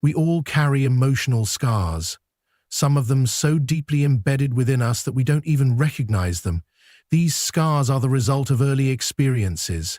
We all carry emotional scars, some of them so deeply embedded within us that we don't even recognize them. These scars are the result of early experiences,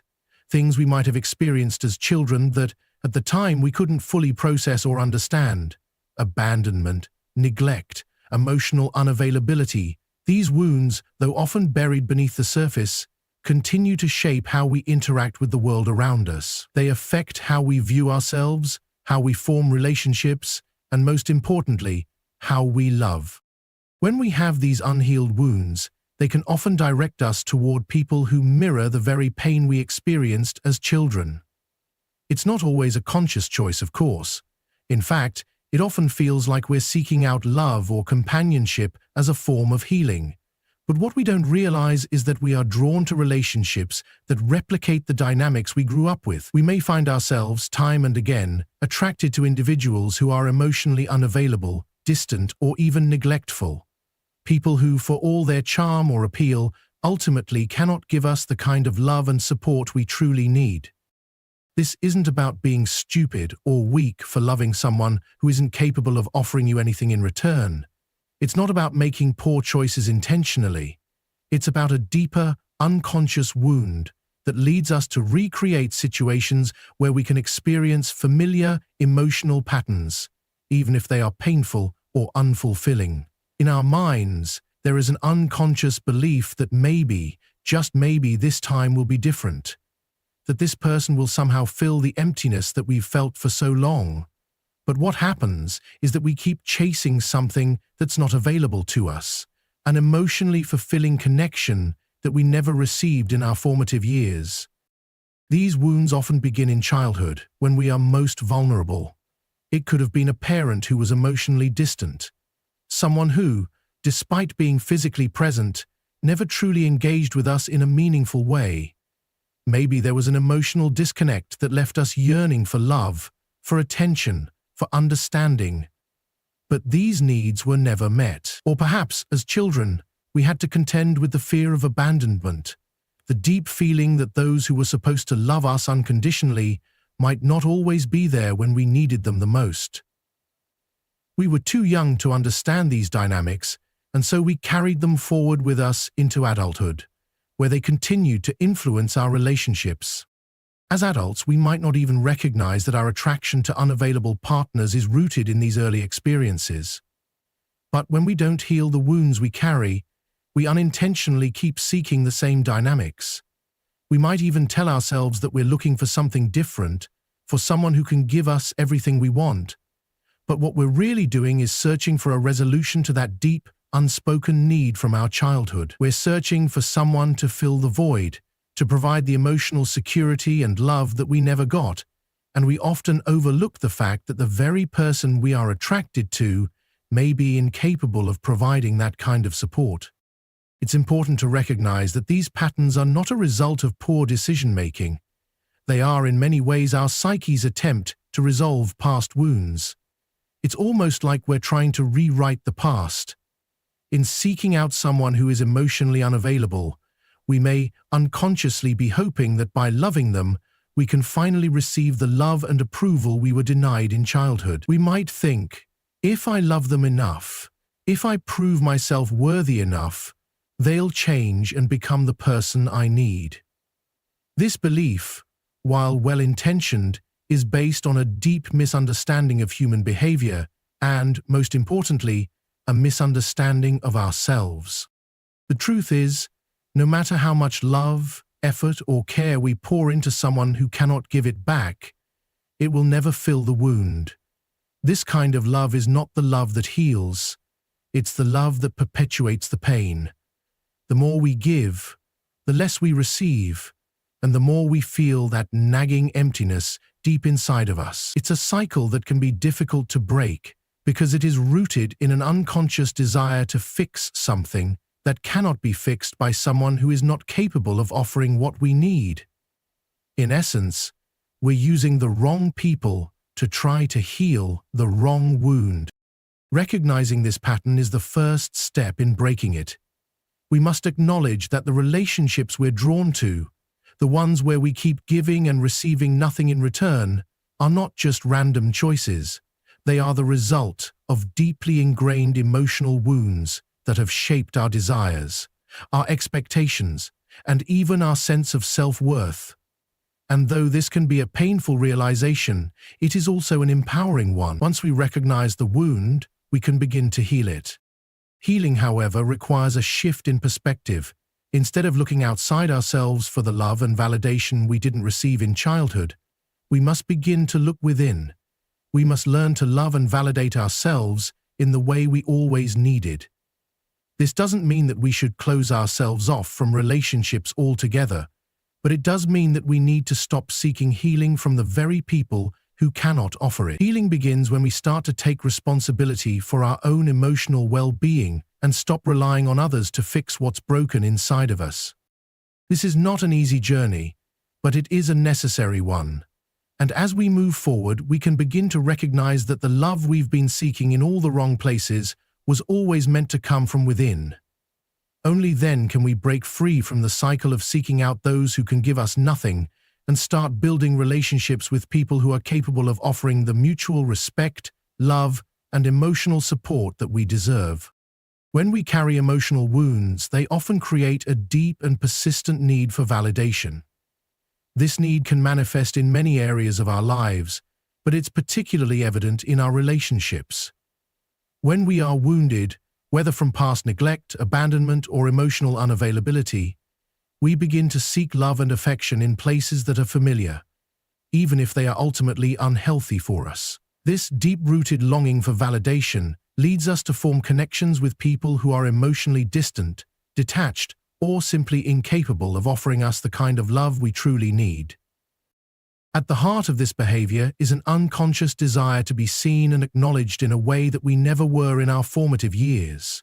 things we might have experienced as children that, at the time, we couldn't fully process or understand. Abandonment, neglect, emotional unavailability. These wounds, though often buried beneath the surface, continue to shape how we interact with the world around us. They affect how we view ourselves, how we form relationships, and most importantly, how we love. When we have these unhealed wounds, they can often direct us toward people who mirror the very pain we experienced as children. It's not always a conscious choice, of course. In fact, it often feels like we're seeking out love or companionship as a form of healing. But what we don't realize is that we are drawn to relationships that replicate the dynamics we grew up with. We may find ourselves, time and again, attracted to individuals who are emotionally unavailable, distant, or even neglectful. People who, for all their charm or appeal, ultimately cannot give us the kind of love and support we truly need. This isn't about being stupid or weak for loving someone who isn't capable of offering you anything in return. It's not about making poor choices intentionally. It's about a deeper, unconscious wound that leads us to recreate situations where we can experience familiar emotional patterns, even if they are painful or unfulfilling. In our minds, there is an unconscious belief that maybe, just maybe, this time will be different, that this person will somehow fill the emptiness that we've felt for so long. But what happens is that we keep chasing something that's not available to us, an emotionally fulfilling connection that we never received in our formative years. These wounds often begin in childhood, when we are most vulnerable. It could have been a parent who was emotionally distant, someone who, despite being physically present, never truly engaged with us in a meaningful way. Maybe there was an emotional disconnect that left us yearning for love, for attention, for understanding. But these needs were never met. Or perhaps, as children, we had to contend with the fear of abandonment, the deep feeling that those who were supposed to love us unconditionally might not always be there when we needed them the most. We were too young to understand these dynamics, and so we carried them forward with us into adulthood, where they continued to influence our relationships. As adults, we might not even recognize that our attraction to unavailable partners is rooted in these early experiences. But when we don't heal the wounds we carry, we unintentionally keep seeking the same dynamics. We might even tell ourselves that we're looking for something different, for someone who can give us everything we want. But what we're really doing is searching for a resolution to that deep, unspoken need from our childhood. We're searching for someone to fill the void, to provide the emotional security and love that we never got, and we often overlook the fact that the very person we are attracted to may be incapable of providing that kind of support. It's important to recognize that these patterns are not a result of poor decision-making. They are in many ways our psyche's attempt to resolve past wounds. It's almost like we're trying to rewrite the past. In seeking out someone who is emotionally unavailable, we may unconsciously be hoping that by loving them, we can finally receive the love and approval we were denied in childhood. We might think, if I love them enough, if I prove myself worthy enough, they'll change and become the person I need. This belief, while well-intentioned, is based on a deep misunderstanding of human behavior and, most importantly, a misunderstanding of ourselves. The truth is, no matter how much love, effort, or care we pour into someone who cannot give it back, it will never fill the wound. This kind of love is not the love that heals. It's the love that perpetuates the pain. The more we give, the less we receive, and the more we feel that nagging emptiness deep inside of us. It's a cycle that can be difficult to break because it is rooted in an unconscious desire to fix something that cannot be fixed by someone who is not capable of offering what we need. In essence, we're using the wrong people to try to heal the wrong wound. Recognizing this pattern is the first step in breaking it. We must acknowledge that the relationships we're drawn to, the ones where we keep giving and receiving nothing in return, are not just random choices. They are the result of deeply ingrained emotional wounds that have shaped our desires, our expectations, and even our sense of self-worth. And though this can be a painful realization, it is also an empowering one. Once we recognize the wound, we can begin to heal it. Healing, however, requires a shift in perspective. Instead of looking outside ourselves for the love and validation we didn't receive in childhood, we must begin to look within. We must learn to love and validate ourselves in the way we always needed. This doesn't mean that we should close ourselves off from relationships altogether, but it does mean that we need to stop seeking healing from the very people who cannot offer it. Healing begins when we start to take responsibility for our own emotional well-being and stop relying on others to fix what's broken inside of us. This is not an easy journey, but it is a necessary one. And as we move forward, we can begin to recognize that the love we've been seeking in all the wrong places was always meant to come from within. Only then can we break free from the cycle of seeking out those who can give us nothing and start building relationships with people who are capable of offering the mutual respect, love, and emotional support that we deserve. When we carry emotional wounds, they often create a deep and persistent need for validation. This need can manifest in many areas of our lives, but it's particularly evident in our relationships. When we are wounded, whether from past neglect, abandonment, or emotional unavailability, we begin to seek love and affection in places that are familiar, even if they are ultimately unhealthy for us. This deep-rooted longing for validation leads us to form connections with people who are emotionally distant, detached, or simply incapable of offering us the kind of love we truly need. At the heart of this behavior is an unconscious desire to be seen and acknowledged in a way that we never were in our formative years.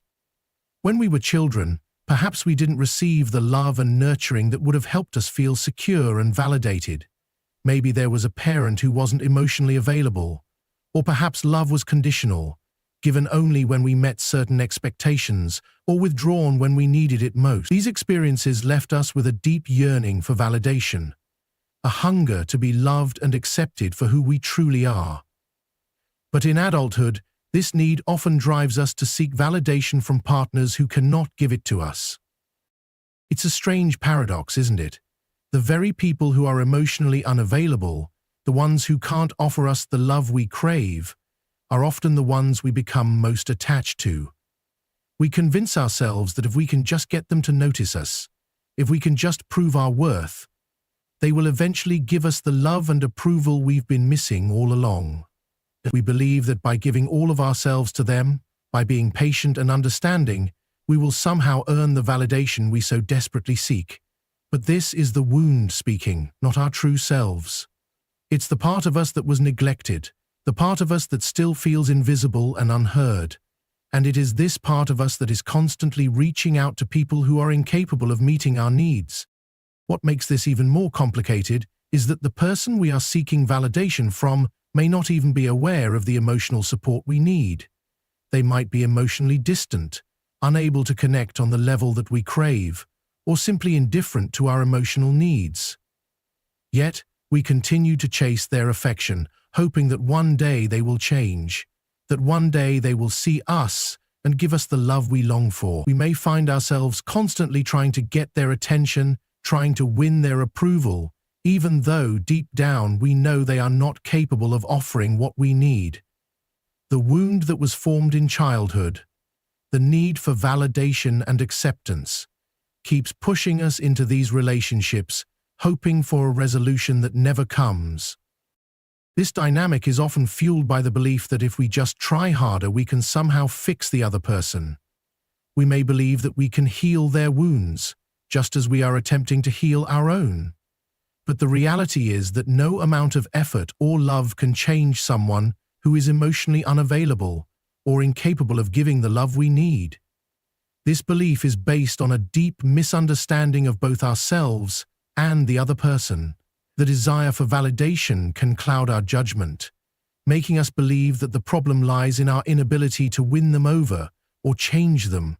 When we were children, perhaps we didn't receive the love and nurturing that would have helped us feel secure and validated. Maybe there was a parent who wasn't emotionally available, or perhaps love was conditional, given only when we met certain expectations, or withdrawn when we needed it most. These experiences left us with a deep yearning for validation, a hunger to be loved and accepted for who we truly are. But in adulthood, this need often drives us to seek validation from partners who cannot give it to us. It's a strange paradox, isn't it? The very people who are emotionally unavailable, the ones who can't offer us the love we crave, are often the ones we become most attached to. We convince ourselves that if we can just get them to notice us, if we can just prove our worth, they will eventually give us the love and approval we've been missing all along. We believe that by giving all of ourselves to them, by being patient and understanding, we will somehow earn the validation we so desperately seek. But this is the wound speaking, not our true selves. It's the part of us that was neglected, the part of us that still feels invisible and unheard. And it is this part of us that is constantly reaching out to people who are incapable of meeting our needs. What makes this even more complicated is that the person we are seeking validation from may not even be aware of the emotional support we need. They might be emotionally distant, unable to connect on the level that we crave, or simply indifferent to our emotional needs. Yet, we continue to chase their affection, hoping that one day they will change, that one day they will see us and give us the love we long for. We may find ourselves constantly trying to get their attention, trying to win their approval, even though deep down we know they are not capable of offering what we need. The wound that was formed in childhood, the need for validation and acceptance, keeps pushing us into these relationships, hoping for a resolution that never comes. This dynamic is often fueled by the belief that if we just try harder, we can somehow fix the other person. We may believe that we can heal their wounds, just as we are attempting to heal our own. But the reality is that no amount of effort or love can change someone who is emotionally unavailable or incapable of giving the love we need. This belief is based on a deep misunderstanding of both ourselves and the other person. The desire for validation can cloud our judgment, making us believe that the problem lies in our inability to win them over or change them,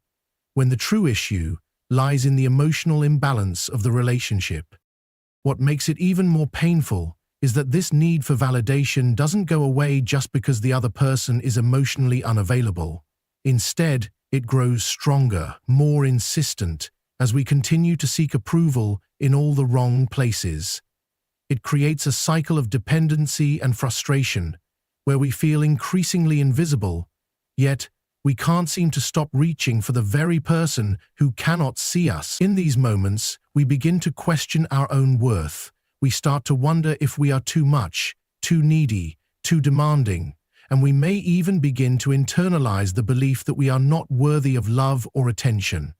when the true issue lies in the emotional imbalance of the relationship. What makes it even more painful is that this need for validation doesn't go away just because the other person is emotionally unavailable. Instead, it grows stronger, more insistent, as we continue to seek approval in all the wrong places. It creates a cycle of dependency and frustration, where we feel increasingly invisible, yet we can't seem to stop reaching for the very person who cannot see us. In these moments, we begin to question our own worth. We start to wonder if we are too much, too needy, too demanding, and we may even begin to internalize the belief that we are not worthy of love or attention.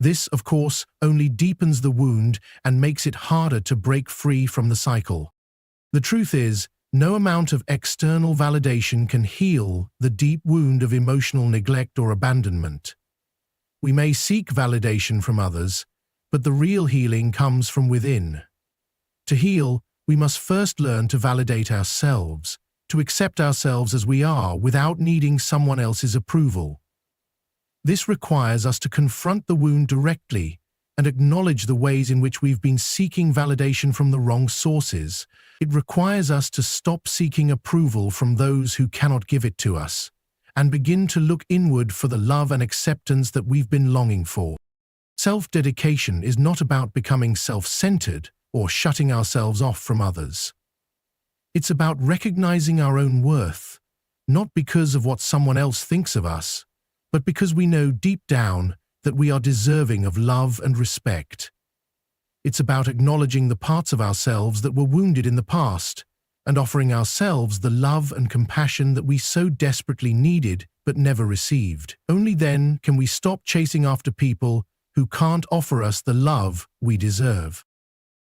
This, of course, only deepens the wound and makes it harder to break free from the cycle. The truth is, no amount of external validation can heal the deep wound of emotional neglect or abandonment. We may seek validation from others, but the real healing comes from within. To heal, we must first learn to validate ourselves, to accept ourselves as we are without needing someone else's approval. This requires us to confront the wound directly and acknowledge the ways in which we've been seeking validation from the wrong sources. It requires us to stop seeking approval from those who cannot give it to us and begin to look inward for the love and acceptance that we've been longing for. Self-dedication is not about becoming self-centered or shutting ourselves off from others. It's about recognizing our own worth, not because of what someone else thinks of us, but because we know deep down that we are deserving of love and respect. It's about acknowledging the parts of ourselves that were wounded in the past and offering ourselves the love and compassion that we so desperately needed but never received. Only then can we stop chasing after people who can't offer us the love we deserve.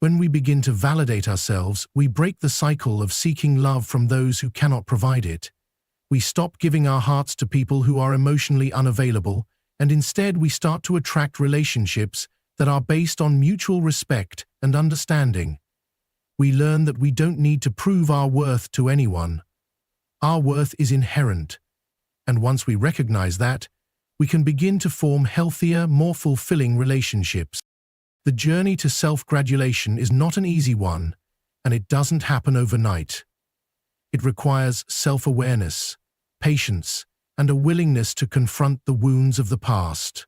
When we begin to validate ourselves, we break the cycle of seeking love from those who cannot provide it. We stop giving our hearts to people who are emotionally unavailable, and instead we start to attract relationships that are based on mutual respect and understanding. We learn that we don't need to prove our worth to anyone. Our worth is inherent, and once we recognize that, we can begin to form healthier, more fulfilling relationships. The journey to self-gratulation is not an easy one, and it doesn't happen overnight. It requires self-awareness, patience, and a willingness to confront the wounds of the past.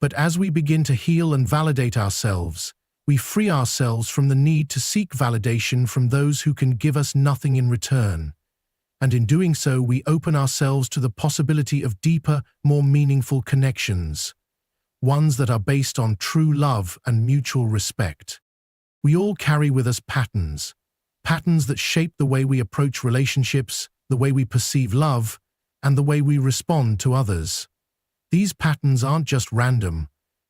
But as we begin to heal and validate ourselves, we free ourselves from the need to seek validation from those who can give us nothing in return. And in doing so, we open ourselves to the possibility of deeper, more meaningful connections, ones that are based on true love and mutual respect. We all carry with us patterns that shape the way we approach relationships, the way we perceive love, and the way we respond to others. These patterns aren't just random,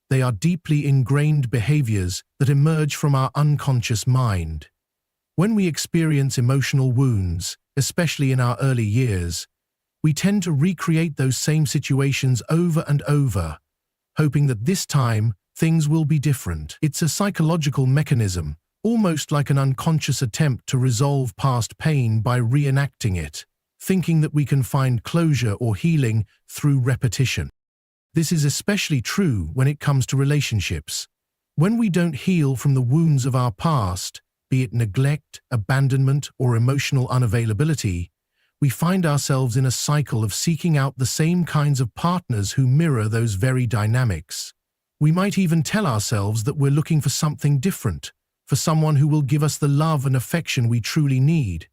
they are deeply ingrained behaviors that emerge from our unconscious mind. When we experience emotional wounds, especially in our early years, we tend to recreate those same situations over and over, hoping that this time things will be different. It's a psychological mechanism, almost like an unconscious attempt to resolve past pain by reenacting it, thinking that we can find closure or healing through repetition. This is especially true when it comes to relationships. When we don't heal from the wounds of our past, be it neglect, abandonment, or emotional unavailability, we find ourselves in a cycle of seeking out the same kinds of partners who mirror those very dynamics. We might even tell ourselves that we're looking for something different, for someone who will give us the love and affection we truly need.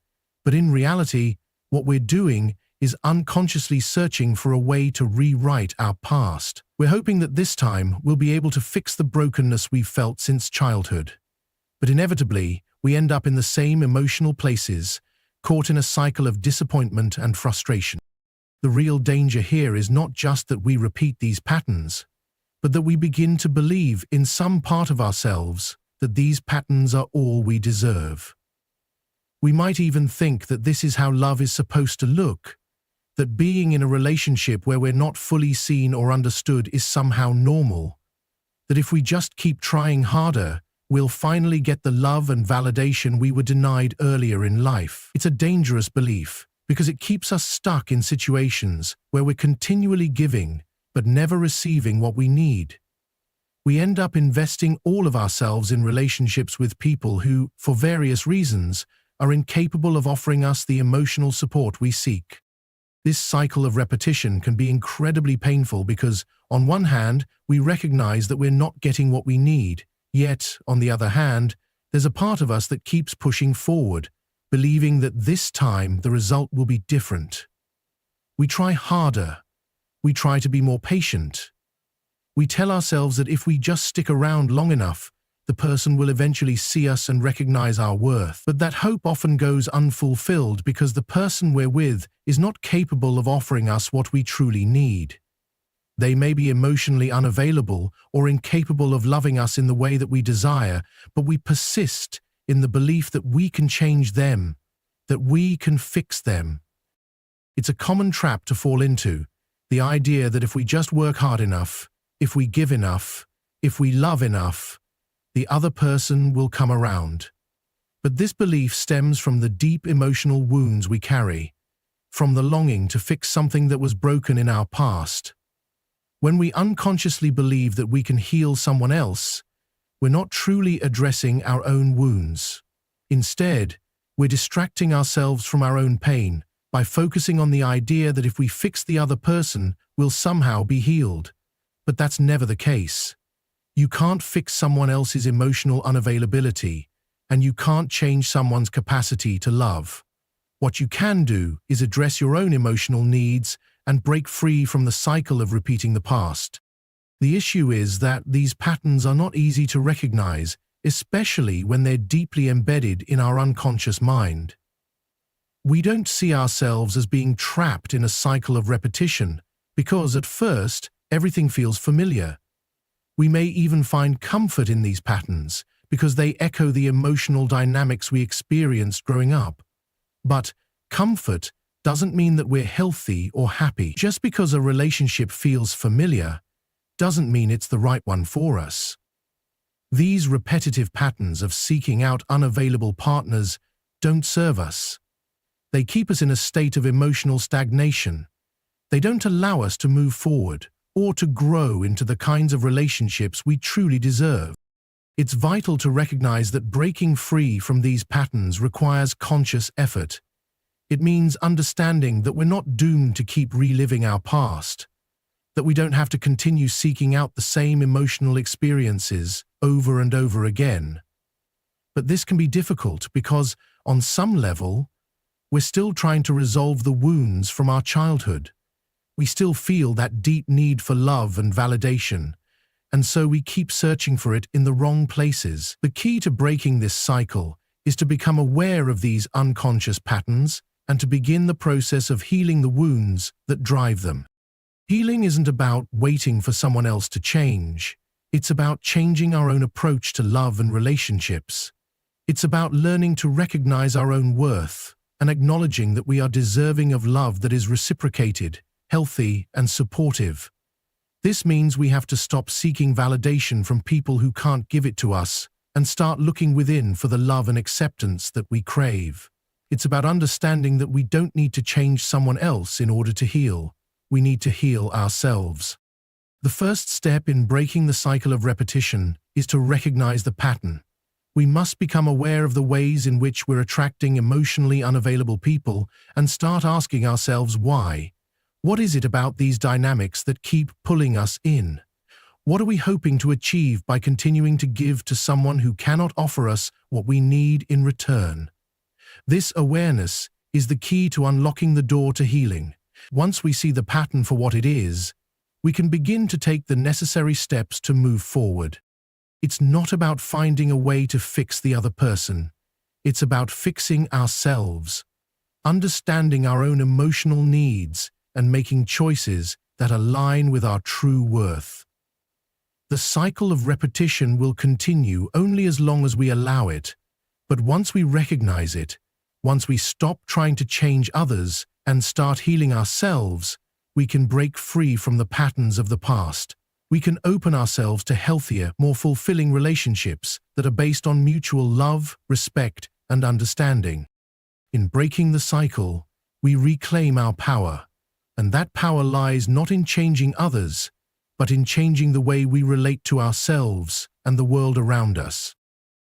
But in reality, what we're doing is unconsciously searching for a way to rewrite our past. We're hoping that this time we'll be able to fix the brokenness we've felt since childhood. But inevitably, we end up in the same emotional places, caught in a cycle of disappointment and frustration. The real danger here is not just that we repeat these patterns, but that we begin to believe in some part of ourselves that these patterns are all we deserve. We might even think that this is how love is supposed to look, that being in a relationship where we're not fully seen or understood is somehow normal, that if we just keep trying harder, we'll finally get the love and validation we were denied earlier in life. It's a dangerous belief because it keeps us stuck in situations where we're continually giving but never receiving what we need. We end up investing all of ourselves in relationships with people who, for various reasons, are incapable of offering us the emotional support we seek. This cycle of repetition can be incredibly painful because, on one hand, we recognize that we're not getting what we need, yet, on the other hand, there's a part of us that keeps pushing forward, believing that this time the result will be different. We try harder. We try to be more patient. We tell ourselves that if we just stick around long enough, the person will eventually see us and recognize our worth. But that hope often goes unfulfilled because the person we're with is not capable of offering us what we truly need. They may be emotionally unavailable or incapable of loving us in the way that we desire, but we persist in the belief that we can change them, that we can fix them. It's a common trap to fall into, the idea that if we just work hard enough, if we give enough, if we love enough, the other person will come around. But this belief stems from the deep emotional wounds we carry, from the longing to fix something that was broken in our past. When we unconsciously believe that we can heal someone else, we're not truly addressing our own wounds. Instead, we're distracting ourselves from our own pain by focusing on the idea that if we fix the other person, we'll somehow be healed. But that's never the case. You can't fix someone else's emotional unavailability, and you can't change someone's capacity to love. What you can do is address your own emotional needs and break free from the cycle of repeating the past. The issue is that these patterns are not easy to recognize, especially when they're deeply embedded in our unconscious mind. We don't see ourselves as being trapped in a cycle of repetition because, at first, everything feels familiar. We may even find comfort in these patterns because they echo the emotional dynamics we experienced growing up. But comfort doesn't mean that we're healthy or happy. Just because a relationship feels familiar doesn't mean it's the right one for us. These repetitive patterns of seeking out unavailable partners don't serve us. They keep us in a state of emotional stagnation. They don't allow us to move forward or to grow into the kinds of relationships we truly deserve. It's vital to recognize that breaking free from these patterns requires conscious effort. It means understanding that we're not doomed to keep reliving our past, that we don't have to continue seeking out the same emotional experiences over and over again. But this can be difficult because, on some level, we're still trying to resolve the wounds from our childhood. We still feel that deep need for love and validation, and so we keep searching for it in the wrong places. The key to breaking this cycle is to become aware of these unconscious patterns and to begin the process of healing the wounds that drive them. Healing isn't about waiting for someone else to change. It's about changing our own approach to love and relationships. It's about learning to recognize our own worth and acknowledging that we are deserving of love that is reciprocated, healthy, and supportive. This means we have to stop seeking validation from people who can't give it to us and start looking within for the love and acceptance that we crave. It's about understanding that we don't need to change someone else in order to heal. We need to heal ourselves. The first step in breaking the cycle of repetition is to recognize the pattern. We must become aware of the ways in which we're attracting emotionally unavailable people and start asking ourselves why. What is it about these dynamics that keep pulling us in? What are we hoping to achieve by continuing to give to someone who cannot offer us what we need in return? This awareness is the key to unlocking the door to healing. Once we see the pattern for what it is, we can begin to take the necessary steps to move forward. It's not about finding a way to fix the other person. It's about fixing ourselves, understanding our own emotional needs, and making choices that align with our true worth. The cycle of repetition will continue only as long as we allow it, but once we recognize it, once we stop trying to change others and start healing ourselves, we can break free from the patterns of the past. We can open ourselves to healthier, more fulfilling relationships that are based on mutual love, respect, and understanding. In breaking the cycle, we reclaim our power. And that power lies not in changing others, but in changing the way we relate to ourselves and the world around us.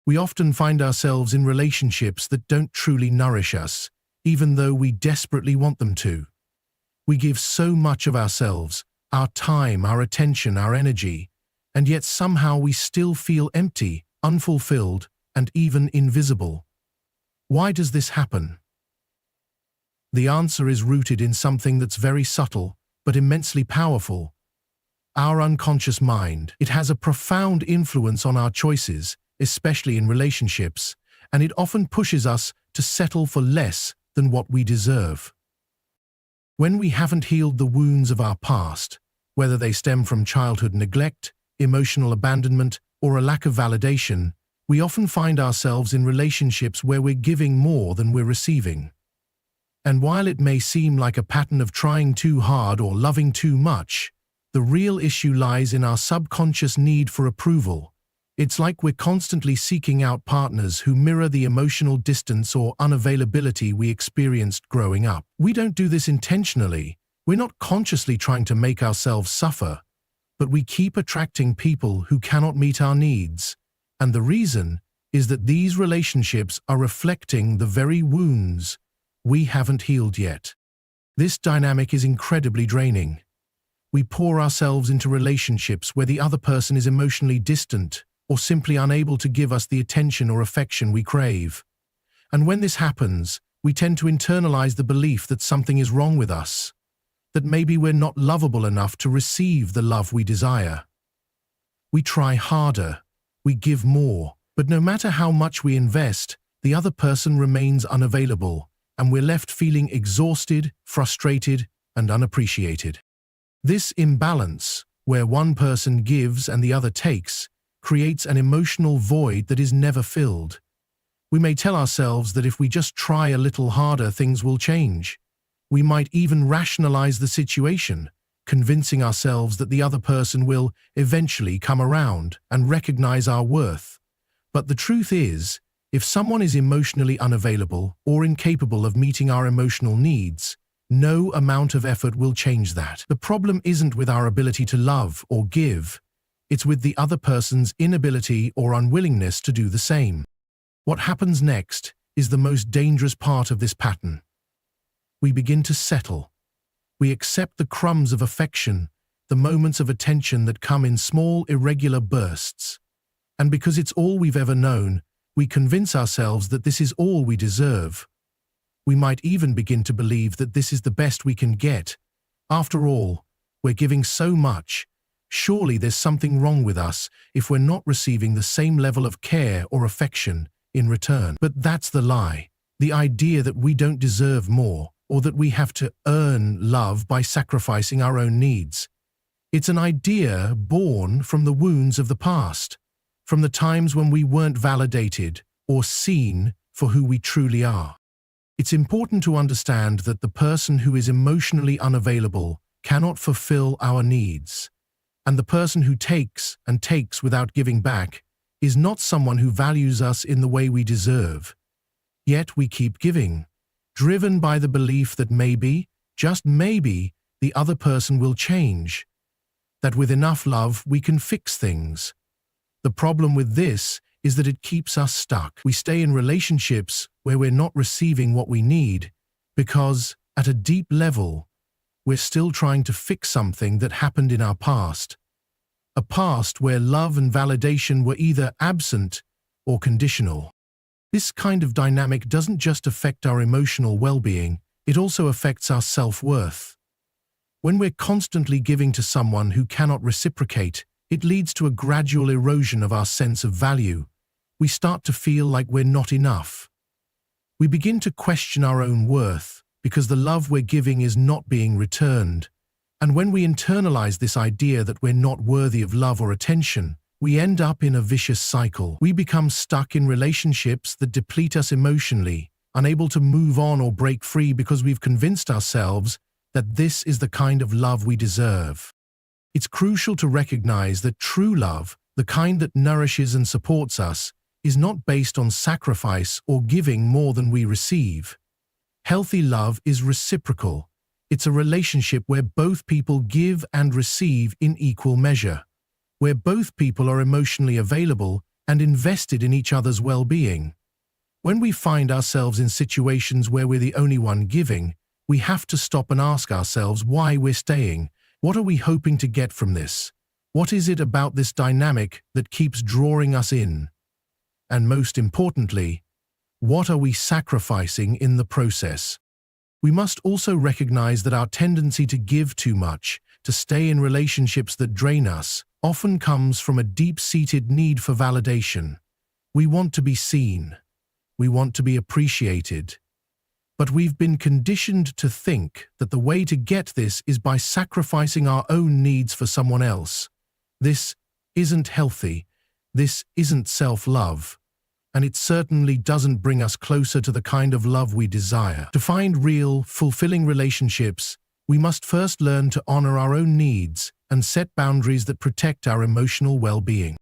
We often find ourselves in relationships that don't truly nourish us, even though we desperately want them to. We give so much of ourselves, our time, our attention, our energy, and yet somehow we still feel empty, unfulfilled, and even invisible. Why does this happen? The answer is rooted in something that's very subtle, but immensely powerful. Our unconscious mind. It has a profound influence on our choices, especially in relationships, and it often pushes us to settle for less than what we deserve. When we haven't healed the wounds of our past, whether they stem from childhood neglect, emotional abandonment, or a lack of validation, we often find ourselves in relationships where we're giving more than we're receiving. And while it may seem like a pattern of trying too hard or loving too much, the real issue lies in our subconscious need for approval. It's like we're constantly seeking out partners who mirror the emotional distance or unavailability we experienced growing up. We don't do this intentionally. We're not consciously trying to make ourselves suffer, but we keep attracting people who cannot meet our needs. And the reason is that these relationships are reflecting the very wounds we haven't healed yet. This dynamic is incredibly draining. We pour ourselves into relationships where the other person is emotionally distant or simply unable to give us the attention or affection we crave. And when this happens, we tend to internalize the belief that something is wrong with us, that maybe we're not lovable enough to receive the love we desire. We try harder, we give more, but no matter how much we invest, the other person remains unavailable, and we're left feeling exhausted, frustrated, and unappreciated. This imbalance, where one person gives and the other takes, creates an emotional void that is never filled. We may tell ourselves that if we just try a little harder, things will change. We might even rationalize the situation, convincing ourselves that the other person will eventually come around and recognize our worth. But the truth is, if someone is emotionally unavailable or incapable of meeting our emotional needs, no amount of effort will change that. The problem isn't with our ability to love or give, it's with the other person's inability or unwillingness to do the same. What happens next is the most dangerous part of this pattern. We begin to settle. We accept the crumbs of affection, the moments of attention that come in small, irregular bursts. And because it's all we've ever known, we convince ourselves that this is all we deserve. We might even begin to believe that this is the best we can get. After all, we're giving so much. Surely there's something wrong with us if we're not receiving the same level of care or affection in return. But that's the lie. The idea that we don't deserve more, or that we have to earn love by sacrificing our own needs. It's an idea born from the wounds of the past, from the times when we weren't validated or seen for who we truly are. It's important to understand that the person who is emotionally unavailable cannot fulfill our needs, and the person who takes and takes without giving back is not someone who values us in the way we deserve. Yet we keep giving, driven by the belief that maybe, just maybe, the other person will change, that with enough love we can fix things. The problem with this is that it keeps us stuck. We stay in relationships where we're not receiving what we need because, at a deep level, we're still trying to fix something that happened in our past. A past where love and validation were either absent or conditional. This kind of dynamic doesn't just affect our emotional well-being, it also affects our self-worth. When we're constantly giving to someone who cannot reciprocate, it leads to a gradual erosion of our sense of value. We start to feel like we're not enough. We begin to question our own worth because the love we're giving is not being returned. And when we internalize this idea that we're not worthy of love or attention, we end up in a vicious cycle. We become stuck in relationships that deplete us emotionally, unable to move on or break free because we've convinced ourselves that this is the kind of love we deserve. It's crucial to recognize that true love, the kind that nourishes and supports us, is not based on sacrifice or giving more than we receive. Healthy love is reciprocal. It's a relationship where both people give and receive in equal measure, where both people are emotionally available and invested in each other's well-being. When we find ourselves in situations where we're the only one giving, we have to stop and ask ourselves why we're staying. What are we hoping to get from this? What is it about this dynamic that keeps drawing us in? And most importantly, what are we sacrificing in the process? We must also recognize that our tendency to give too much, to stay in relationships that drain us, often comes from a deep-seated need for validation. We want to be seen. We want to be appreciated. But we've been conditioned to think that the way to get this is by sacrificing our own needs for someone else. This isn't healthy. This isn't self-love. And it certainly doesn't bring us closer to the kind of love we desire. To find real, fulfilling relationships, we must first learn to honor our own needs and set boundaries that protect our emotional well-being.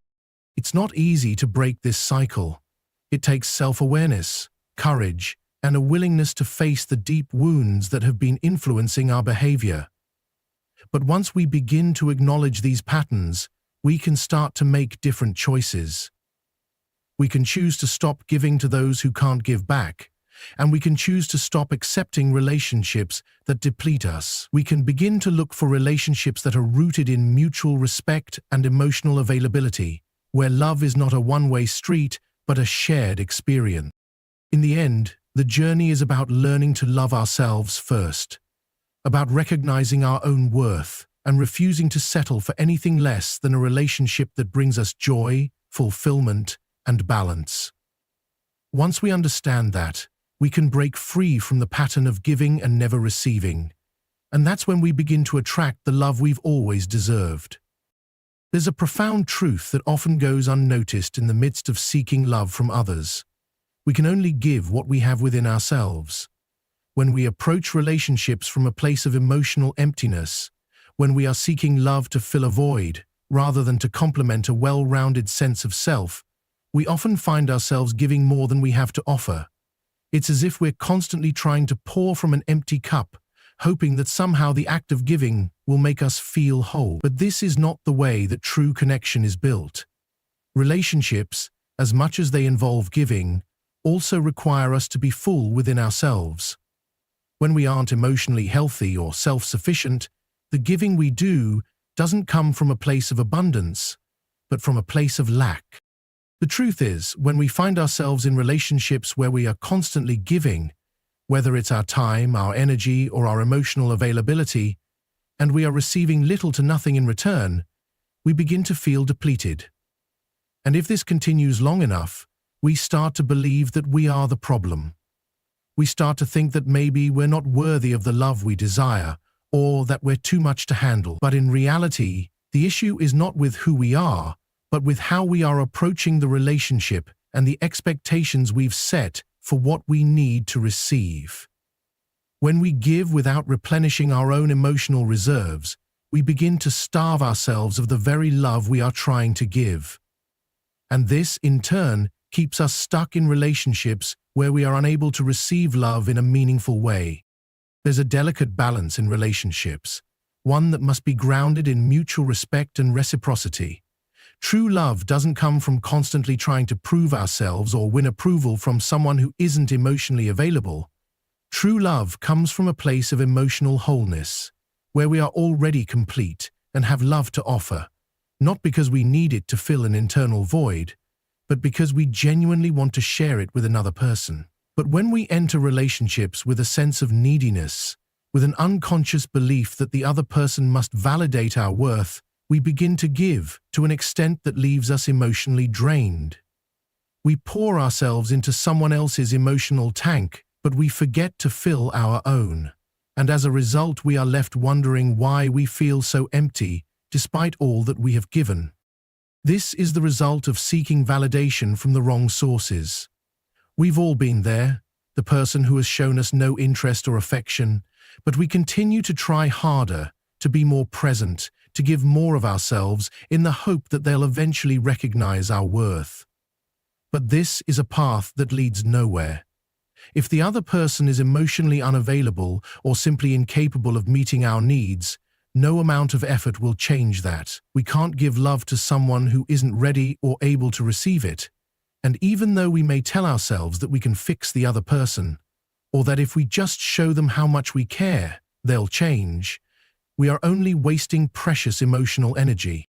It's not easy to break this cycle. It takes self-awareness, courage, and a willingness to face the deep wounds that have been influencing our behavior. But once we begin to acknowledge these patterns, we can start to make different choices. We can choose to stop giving to those who can't give back, and we can choose to stop accepting relationships that deplete us. We can begin to look for relationships that are rooted in mutual respect and emotional availability, where love is not a one-way street, but a shared experience. In the end, the journey is about learning to love ourselves first, about recognizing our own worth and refusing to settle for anything less than a relationship that brings us joy, fulfillment, and balance. Once we understand that, we can break free from the pattern of giving and never receiving, and that's when we begin to attract the love we've always deserved. There's a profound truth that often goes unnoticed in the midst of seeking love from others. We can only give what we have within ourselves. When we approach relationships from a place of emotional emptiness, when we are seeking love to fill a void, rather than to complement a well-rounded sense of self, we often find ourselves giving more than we have to offer. It's as if we're constantly trying to pour from an empty cup, hoping that somehow the act of giving will make us feel whole. But this is not the way that true connection is built. Relationships, as much as they involve giving, also require us to be full within ourselves. When we aren't emotionally healthy or self-sufficient, the giving we do doesn't come from a place of abundance, but from a place of lack. The truth is, when we find ourselves in relationships where we are constantly giving, whether it's our time, our energy, or our emotional availability, and we are receiving little to nothing in return, we begin to feel depleted. And if this continues long enough, we start to believe that we are the problem. We start to think that maybe we're not worthy of the love we desire, or that we're too much to handle. But in reality, the issue is not with who we are, but with how we are approaching the relationship and the expectations we've set for what we need to receive. When we give without replenishing our own emotional reserves, we begin to starve ourselves of the very love we are trying to give. And this, in turn, keeps us stuck in relationships where we are unable to receive love in a meaningful way. There's a delicate balance in relationships, one that must be grounded in mutual respect and reciprocity. True love doesn't come from constantly trying to prove ourselves or win approval from someone who isn't emotionally available. True love comes from a place of emotional wholeness, where we are already complete and have love to offer, not because we need it to fill an internal void, but because we genuinely want to share it with another person. But when we enter relationships with a sense of neediness, with an unconscious belief that the other person must validate our worth, we begin to give to an extent that leaves us emotionally drained. We pour ourselves into someone else's emotional tank, but we forget to fill our own. And as a result, we are left wondering why we feel so empty, despite all that we have given. This is the result of seeking validation from the wrong sources. We've all been there, the person who has shown us no interest or affection, but we continue to try harder, to be more present, to give more of ourselves in the hope that they'll eventually recognize our worth. But this is a path that leads nowhere. If the other person is emotionally unavailable or simply incapable of meeting our needs, no amount of effort will change that. We can't give love to someone who isn't ready or able to receive it. And even though we may tell ourselves that we can fix the other person, or that if we just show them how much we care, they'll change, we are only wasting precious emotional energy.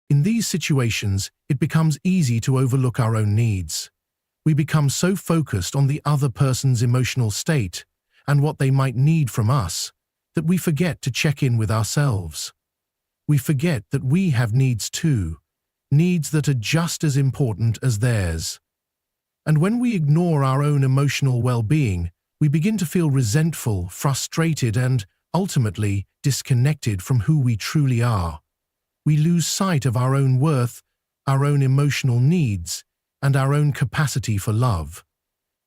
In these situations, it becomes easy to overlook our own needs. We become so focused on the other person's emotional state and what they might need from us that we forget to check in with ourselves. We forget that we have needs too, needs that are just as important as theirs. And when we ignore our own emotional well-being, we begin to feel resentful, frustrated, and, ultimately, disconnected from who we truly are. We lose sight of our own worth, our own emotional needs, and our own capacity for love.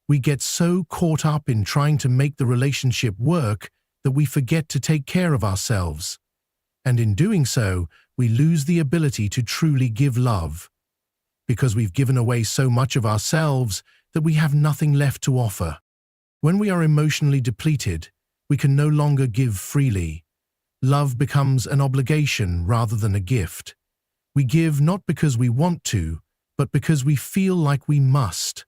We get so caught up in trying to make the relationship work that we forget to take care of ourselves. And in doing so, we lose the ability to truly give love, because we've given away so much of ourselves that we have nothing left to offer. When we are emotionally depleted, we can no longer give freely. Love becomes an obligation rather than a gift. We give not because we want to, but because we feel like we must.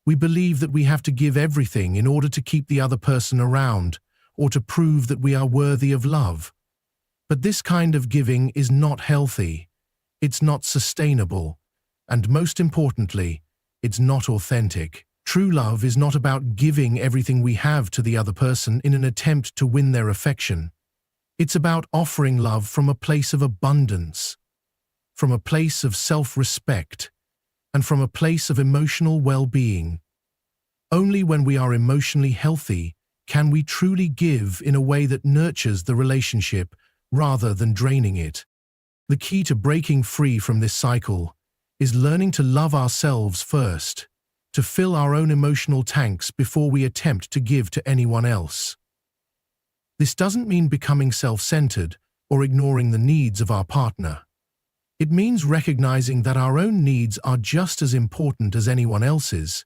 We believe that we have to give everything in order to keep the other person around, or to prove that we are worthy of love. But this kind of giving is not healthy, it's not sustainable, and most importantly, it's not authentic. True love is not about giving everything we have to the other person in an attempt to win their affection. It's about offering love from a place of abundance, from a place of self-respect, and from a place of emotional well-being. Only when we are emotionally healthy can we truly give in a way that nurtures the relationship rather than draining it. The key to breaking free from this cycle is learning to love ourselves first, to fill our own emotional tanks before we attempt to give to anyone else. This doesn't mean becoming self-centered or ignoring the needs of our partner. It means recognizing that our own needs are just as important as anyone else's,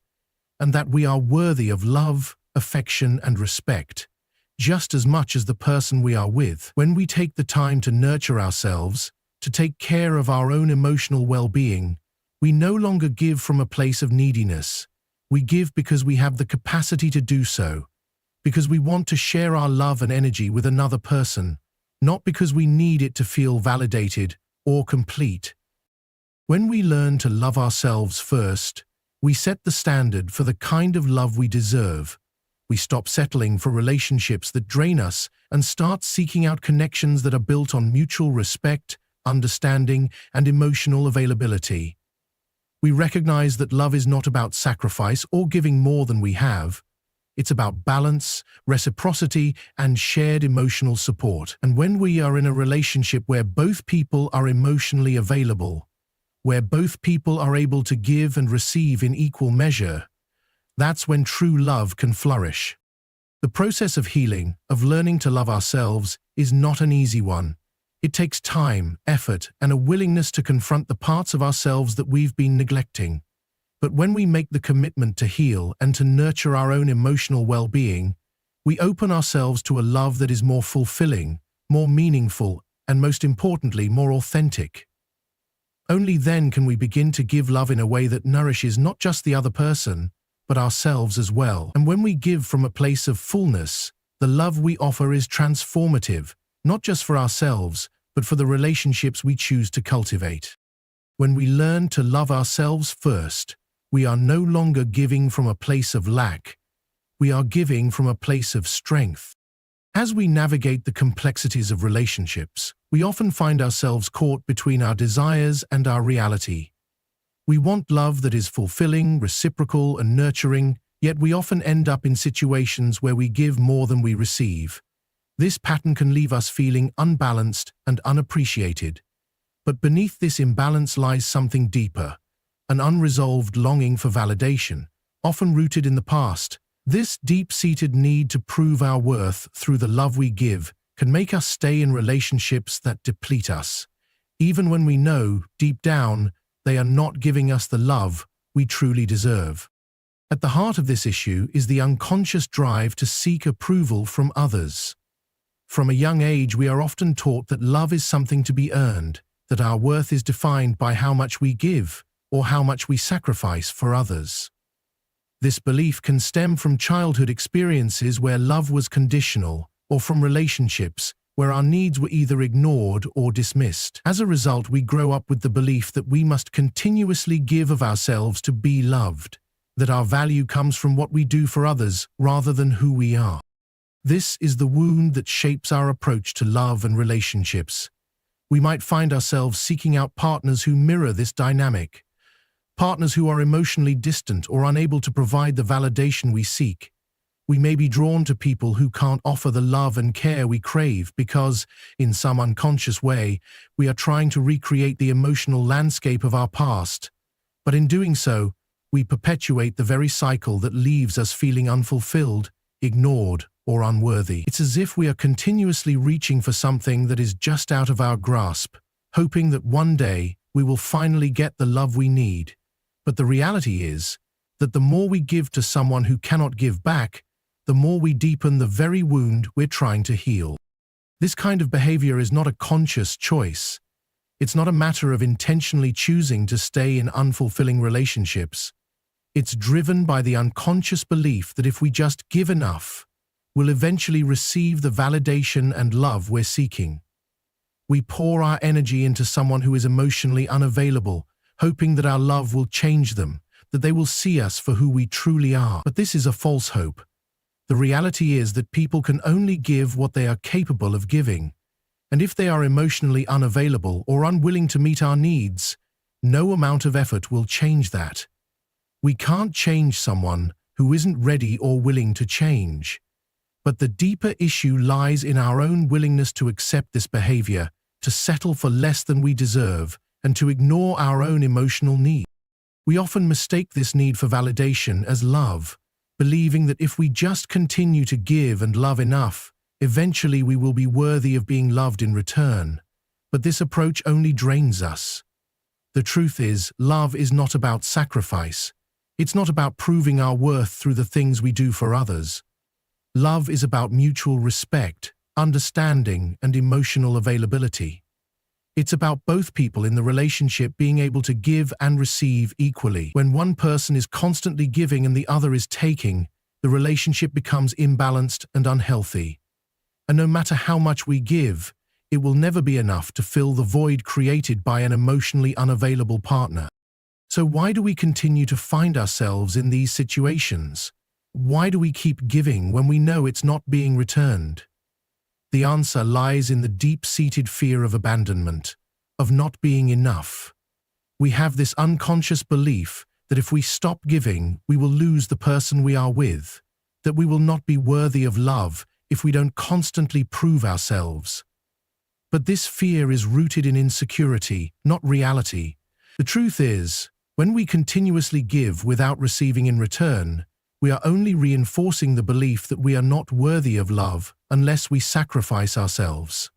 and that we are worthy of love, affection, and respect, just as much as the person we are with. When we take the time to nurture ourselves, to take care of our own emotional well-being, we no longer give from a place of neediness. We give because we have the capacity to do so, because we want to share our love and energy with another person, not because we need it to feel validated or complete. When we learn to love ourselves first, we set the standard for the kind of love we deserve. We stop settling for relationships that drain us and start seeking out connections that are built on mutual respect, understanding, and emotional availability. We recognize that love is not about sacrifice or giving more than we have. It's about balance, reciprocity, and shared emotional support. And when we are in a relationship where both people are emotionally available, where both people are able to give and receive in equal measure, that's when true love can flourish. The process of healing, of learning to love ourselves, is not an easy one. It takes time, effort, and a willingness to confront the parts of ourselves that we've been neglecting. But when we make the commitment to heal and to nurture our own emotional well-being, we open ourselves to a love that is more fulfilling, more meaningful, and most importantly, more authentic. Only then can we begin to give love in a way that nourishes not just the other person, but ourselves as well. And when we give from a place of fullness, the love we offer is transformative, not just for ourselves, but for the relationships we choose to cultivate. When we learn to love ourselves first, we are no longer giving from a place of lack. We are giving from a place of strength. As we navigate the complexities of relationships, we often find ourselves caught between our desires and our reality. We want love that is fulfilling, reciprocal, and nurturing, yet we often end up in situations where we give more than we receive. This pattern can leave us feeling unbalanced and unappreciated. But beneath this imbalance lies something deeper, an unresolved longing for validation, often rooted in the past. This deep-seated need to prove our worth through the love we give can make us stay in relationships that deplete us, even when we know, deep down, they are not giving us the love we truly deserve. At the heart of this issue is the unconscious drive to seek approval from others. From a young age, we are often taught that love is something to be earned, that our worth is defined by how much we give or how much we sacrifice for others. This belief can stem from childhood experiences where love was conditional, or from relationships where our needs were either ignored or dismissed. As a result, we grow up with the belief that we must continuously give of ourselves to be loved, that our value comes from what we do for others rather than who we are. This is the wound that shapes our approach to love and relationships. We might find ourselves seeking out partners who mirror this dynamic, partners who are emotionally distant or unable to provide the validation we seek. We may be drawn to people who can't offer the love and care we crave because, in some unconscious way, we are trying to recreate the emotional landscape of our past. But in doing so, we perpetuate the very cycle that leaves us feeling unfulfilled, ignored, or unworthy. It's as if we are continuously reaching for something that is just out of our grasp, hoping that one day we will finally get the love we need. But the reality is that the more we give to someone who cannot give back, the more we deepen the very wound we're trying to heal. This kind of behavior is not a conscious choice. It's not a matter of intentionally choosing to stay in unfulfilling relationships. It's driven by the unconscious belief that if we just give enough, we'll eventually receive the validation and love we're seeking. We pour our energy into someone who is emotionally unavailable, hoping that our love will change them, that they will see us for who we truly are. But this is a false hope. The reality is that people can only give what they are capable of giving, and if they are emotionally unavailable or unwilling to meet our needs, no amount of effort will change that. We can't change someone who isn't ready or willing to change. But the deeper issue lies in our own willingness to accept this behavior, to settle for less than we deserve, and to ignore our own emotional needs. We often mistake this need for validation as love, believing that if we just continue to give and love enough, eventually we will be worthy of being loved in return. But this approach only drains us. The truth is, love is not about sacrifice. It's not about proving our worth through the things we do for others. Love is about mutual respect, understanding, and emotional availability. It's about both people in the relationship being able to give and receive equally. When one person is constantly giving and the other is taking, the relationship becomes imbalanced and unhealthy. And no matter how much we give, it will never be enough to fill the void created by an emotionally unavailable partner. So why do we continue to find ourselves in these situations? Why do we keep giving when we know it's not being returned? The answer lies in the deep-seated fear of abandonment, of not being enough. We have this unconscious belief that if we stop giving, we will lose the person we are with, that we will not be worthy of love if we don't constantly prove ourselves. But this fear is rooted in insecurity, not reality. The truth is, when we continuously give without receiving in return, we are only reinforcing the belief that we are not worthy of love unless we sacrifice ourselves.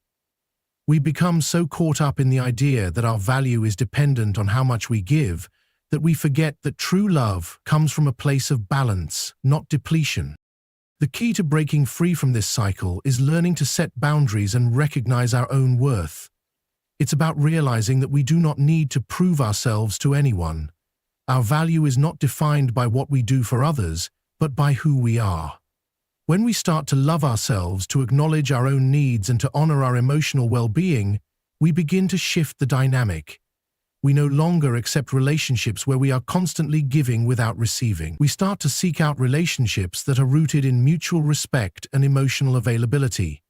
We become so caught up in the idea that our value is dependent on how much we give that we forget that true love comes from a place of balance, not depletion. The key to breaking free from this cycle is learning to set boundaries and recognize our own worth. It's about realizing that we do not need to prove ourselves to anyone. Our value is not defined by what we do for others, but by who we are. When we start to love ourselves, to acknowledge our own needs and to honor our emotional well-being, we begin to shift the dynamic. We no longer accept relationships where we are constantly giving without receiving. We start to seek out relationships that are rooted in mutual respect and emotional availability.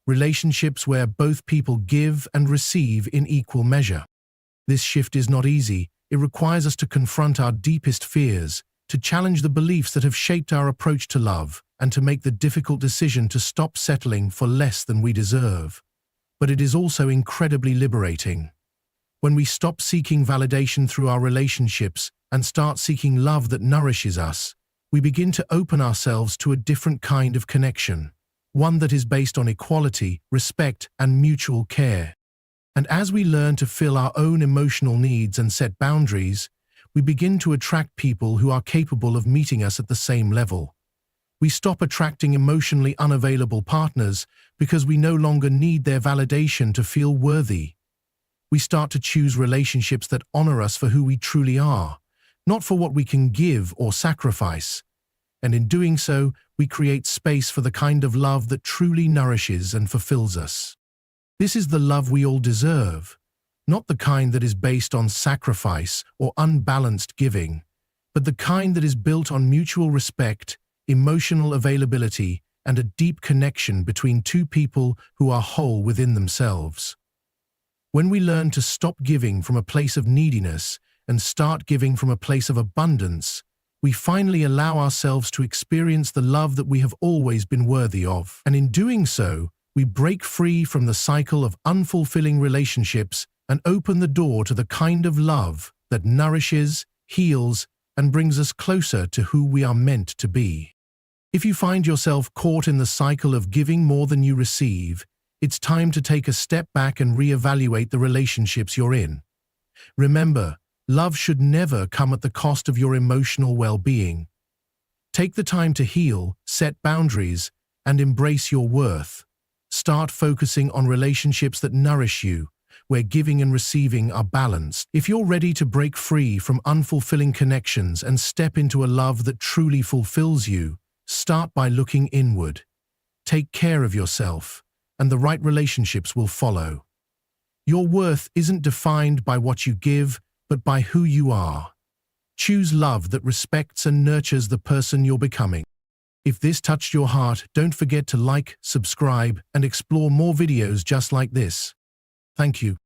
Relationships where both people give and receive in equal measure. This shift is not easy. It requires us to confront our deepest fears, to challenge the beliefs that have shaped our approach to love, and to make the difficult decision to stop settling for less than we deserve. But it is also incredibly liberating. When we stop seeking validation through our relationships and start seeking love that nourishes us, we begin to open ourselves to a different kind of connection, one that is based on equality, respect, and mutual care. And as we learn to fill our own emotional needs and set boundaries, we begin to attract people who are capable of meeting us at the same level. We stop attracting emotionally unavailable partners because we no longer need their validation to feel worthy. We start to choose relationships that honor us for who we truly are, not for what we can give or sacrifice. And in doing so, we create space for the kind of love that truly nourishes and fulfills us. This is the love we all deserve, not the kind that is based on sacrifice or unbalanced giving, but the kind that is built on mutual respect, emotional availability, and a deep connection between two people who are whole within themselves. When we learn to stop giving from a place of neediness and start giving from a place of abundance, we finally allow ourselves to experience the love that we have always been worthy of. And in doing so, we break free from the cycle of unfulfilling relationships and open the door to the kind of love that nourishes, heals, and brings us closer to who we are meant to be. If you find yourself caught in the cycle of giving more than you receive, it's time to take a step back and reevaluate the relationships you're in. Remember, love should never come at the cost of your emotional well-being. Take the time to heal, set boundaries, and embrace your worth. Start focusing on relationships that nourish you, where giving and receiving are balanced. If you're ready to break free from unfulfilling connections and step into a love that truly fulfills you, start by looking inward. Take care of yourself, and the right relationships will follow. Your worth isn't defined by what you give, but by who you are. Choose love that respects and nurtures the person you're becoming. If this touched your heart, don't forget to like, subscribe, and explore more videos just like this. Thank you.